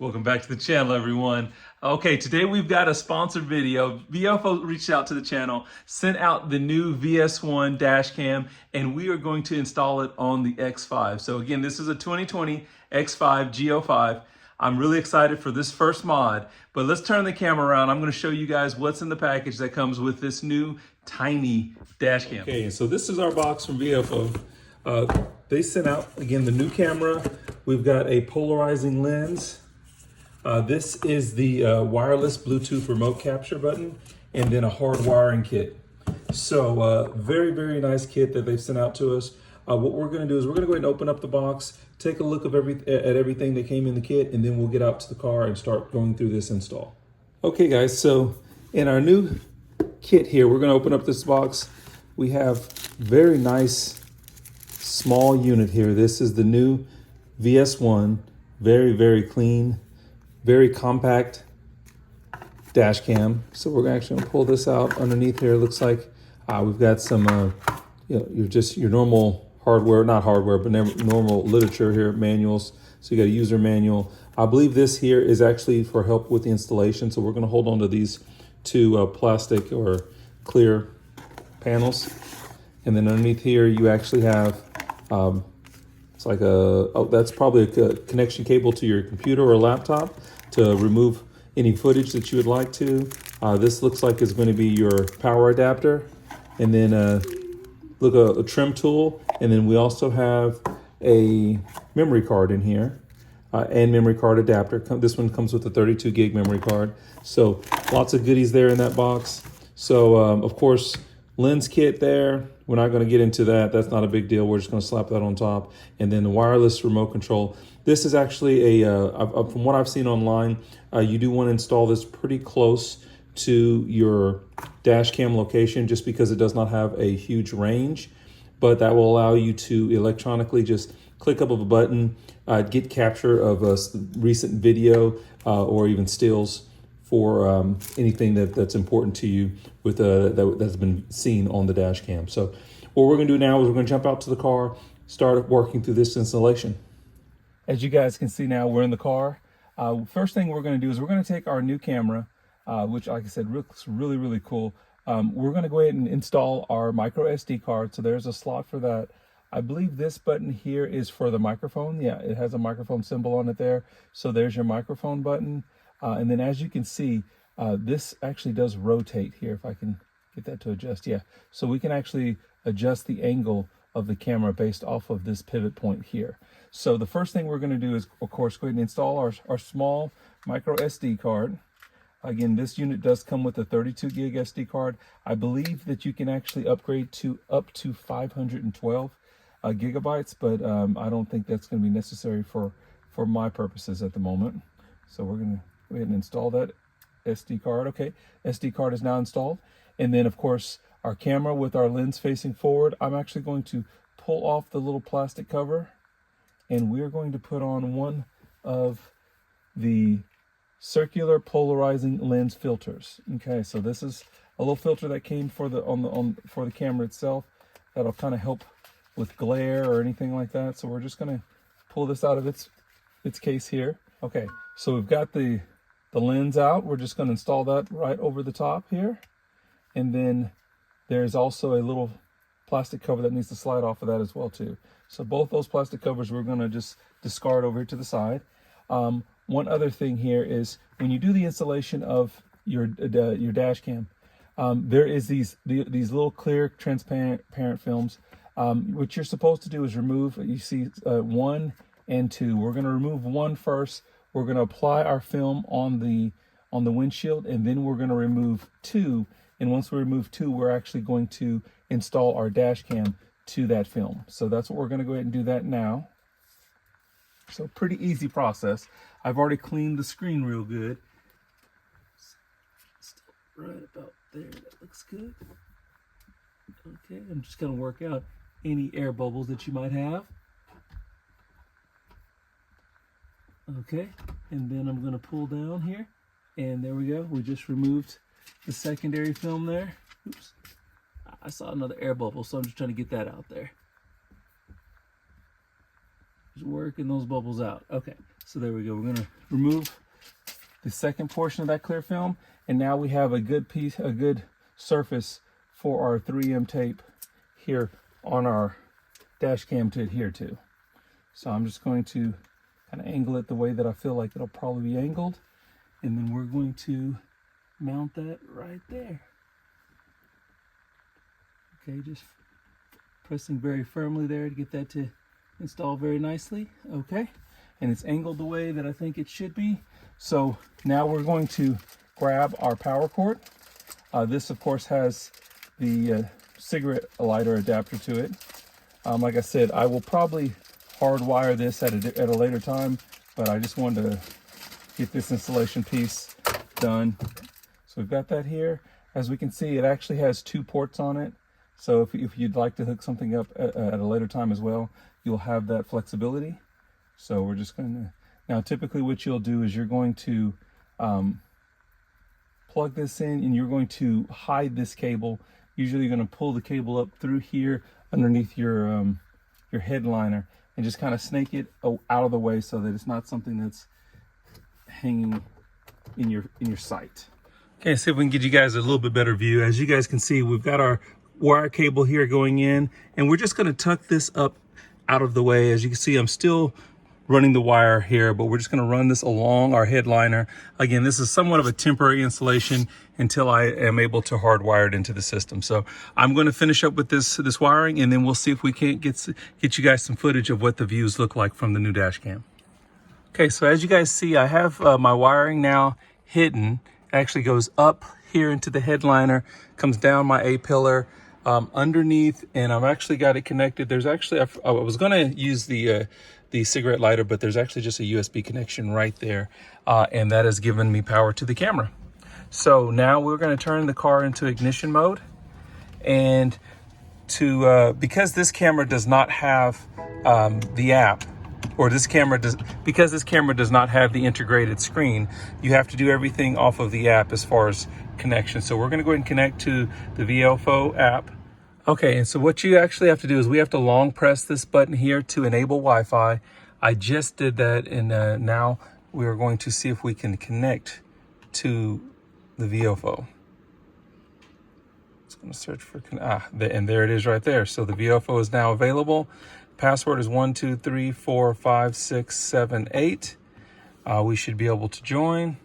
Welcome back to the channel, everyone. Okay, today we've got a sponsored video. Viofo reached out to the channel, sent out the new VS1 dash cam, and we are going to install it on the X5. So again, this is a 2020 X5 G05. I'm really excited for this first mod, but let's turn the camera around. I'm going to show you guys what's in the package that comes with this new tiny dash cam. Okay, so this is our box from Viofo. They sent out, again, the new camera. We've got a polarizing lens. This is the wireless Bluetooth remote capture button, and then a hard wiring kit. So very, very nice kit that they've sent out to us. What we're going to do is we're going to go ahead and open up the box, take a look at everything that came in the kit, and then we'll get out to the car and start going through this install. Okay, guys, so in our new kit here, we're going to open up this box. We have very nice small unit here. This is the new VS1, very, very clean, very compact dash cam. So we're actually gonna pull this out underneath here. It looks like we've got some, your normal hardware, not hardware, but normal literature here, manuals. So you got a user manual. I believe this here is actually for help with the installation. So we're gonna hold on to these two plastic or clear panels. And then underneath here, you actually have, it's like that's probably a connection cable to your computer or laptop to remove any footage that you would like to. This looks like it's going to be your power adapter, and then a trim tool, and then we also have a memory card in here and memory card adapter. This one comes with a 32 gig memory card, so lots of goodies there in that box. So of course, lens kit there. We're not going to get into that. That's not a big deal. We're just going to slap that on top. And then the wireless remote control. This is actually from what I've seen online, you do want to install this pretty close to your dash cam location just because it does not have a huge range. But that will allow you to electronically just click up of a button, get capture of a recent video or even stills for anything that's important to you with that's been seen on the dash cam. So what we're going to do now is we're going to jump out to the car, start working through this installation. As you guys can see now, we're in the car. First thing we're going to do is we're going to take our new camera, which, like I said, looks really, really cool. We're going to go ahead and install our micro SD card. So there's a slot for that. I believe this button here is for the microphone. Yeah, it has a microphone symbol on it there. So there's your microphone button. And then as you can see, this actually does rotate here, if I can get that to adjust. Yeah, so we can actually adjust the angle of the camera based off of this pivot point here. So the first thing we're going to do is, of course, go ahead and install our small micro SD card. Again, this unit does come with a 32 gig SD card. I believe that you can actually upgrade to up to 512 gigabytes, but I don't think that's going to be necessary for my purposes at the moment. So we're going to go ahead and install that SD card. Okay, SD card is now installed. And then, of course, our camera with our lens facing forward. I'm actually going to pull off the little plastic cover, and we're going to put on one of the circular polarizing lens filters. Okay, so this is a little filter that came for the camera itself that'll kind of help with glare or anything like that. So we're just going to pull this out of its case here. Okay, so we've got the lens out. We're just going to install that right over the top here. And then there's also a little plastic cover that needs to slide off of that as well too. So both those plastic covers we're going to just discard over to the side. One other thing here is when you do the installation of your dash cam, there is these little clear transparent films. What you're supposed to do is remove, you see 1 and 2. We're going to remove 1 first. We're going to apply our film on the windshield, and then we're going to remove 2. And once we remove 2, we're actually going to install our dash cam to that film. So that's what we're going to go ahead and do that now. So pretty easy process. I've already cleaned the screen real good. Right about there, that looks good. Okay, I'm just going to work out any air bubbles that you might have. Okay, and then I'm going to pull down here, and there we go. We just removed the secondary film there. Oops, I saw another air bubble, so I'm just trying to get that out there. Just working those bubbles out. Okay, So there we go. We're gonna remove the second portion of that clear film, and now we have a good piece, a good surface for our 3M tape here on our dash cam to adhere to. So I'm just going to kind of angle it the way that I feel like it'll probably be angled, and then we're going to mount that right there. Okay, just pressing very firmly there to get that to install very nicely. Okay, and it's angled the way that I think it should be. So now we're going to grab our power cord. This of course has the cigarette lighter adapter to it. Like I said, I will probably hardwire this at a later time, but I just wanted to get this installation piece done. So we've got that here. As we can see, it actually has 2 ports on it. So if you'd like to hook something up at a later time as well, you'll have that flexibility. So we're just going to, now typically what you'll do is you're going to plug this in, and you're going to hide this cable. Usually you're going to pull the cable up through here underneath your headliner and just kind of snake it out of the way so that it's not something that's hanging in your sight. Okay, see if we can get you guys a little bit better view. As you guys can see, we've got our wire cable here going in, and we're just going to tuck this up out of the way. As you can see, I'm still running the wire here, but we're just going to run this along our headliner. Again, this is somewhat of a temporary installation until I am able to hardwire it into the system. So I'm going to finish up with this wiring, and then we'll see if we can't get you guys some footage of what the views look like from the new dash cam. Okay, so as you guys see, I have my wiring now hidden. It actually goes up here into the headliner, comes down my A-pillar, underneath, and I've actually got it connected. There's actually, I was going to use the cigarette lighter, but there's actually just a USB connection right there, and that has given me power to the camera. So now we're going to turn the car into ignition mode, and because this camera does not have the app, or because this camera does not have the integrated screen, you have to do everything off of the app as far as connection. So we're going to go ahead and connect to the Viofo app. Okay, and so what you actually have to do is we have to long press this button here to enable Wi-Fi. I just did that, and now we are going to see if we can connect to the Viofo. It's going to search for, and there it is right there. So the Viofo is now available. Password is 1234567 we should be able to join.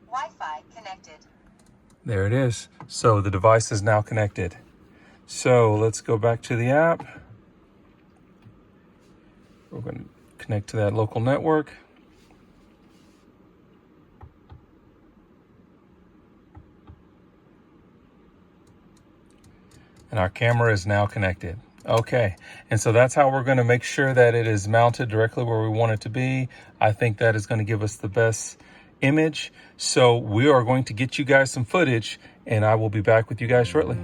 Wi-Fi connected. There it is. So the device is now connected. So let's go back to the app. We're going to connect to that local network. And our camera is now connected. Okay, and so that's how we're going to make sure that it is mounted directly where we want it to be. I think that is going to give us the best image. So we are going to get you guys some footage, and I will be back with you guys shortly.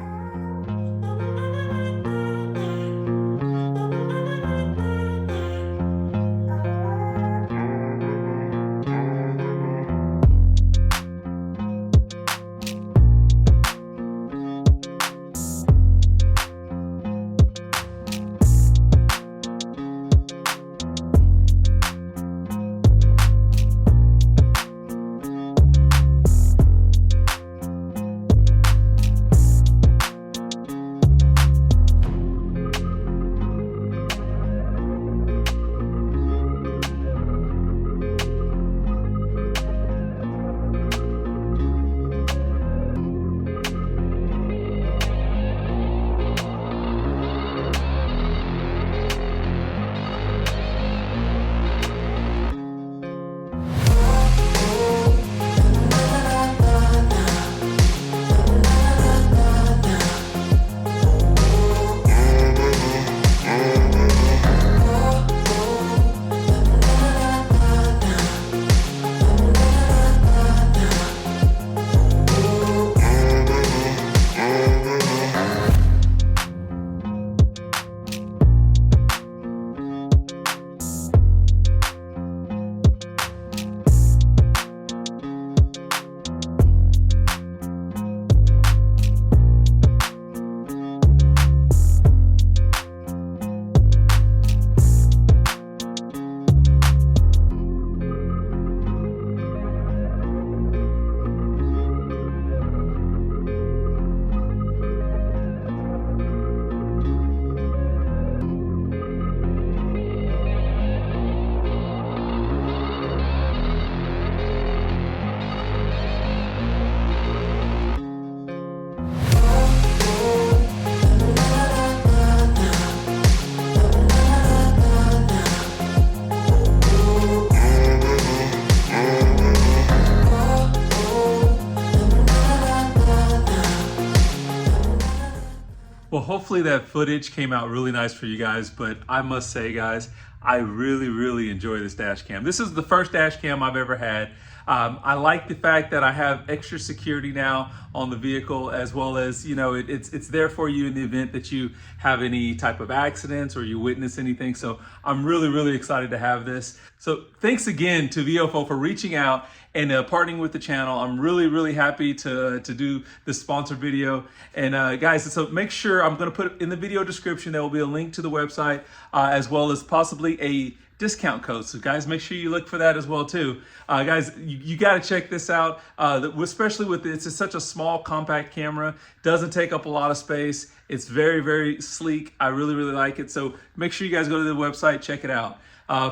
hopefully that footage came out really nice for you guys, but I must say, guys, I really enjoy this dash cam. This is the first dash cam I've ever had. I like the fact that I have extra security now on the vehicle, as well as, you know, it's there for you in the event that you have any type of accidents or you witness anything. So I'm really excited to have this. So thanks again to Viofo for reaching out and partnering with the channel. I'm really happy to do this sponsored video. And guys, so make sure, I'm gonna put in the video description, there will be a link to the website, as well as possibly a discount code. So guys, make sure you look for that as well too. Guys, you got to check this out, especially with it's such a small compact camera, doesn't take up a lot of space. It's very sleek. I really like it. So make sure you guys go to the website, check it out.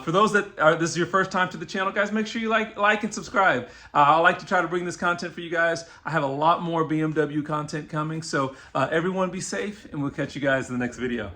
For those that this is your first time to the channel, guys, make sure you like and subscribe. I like to try to bring this content for you guys. I have a lot more BMW content coming. So everyone be safe, and we'll catch you guys in the next video.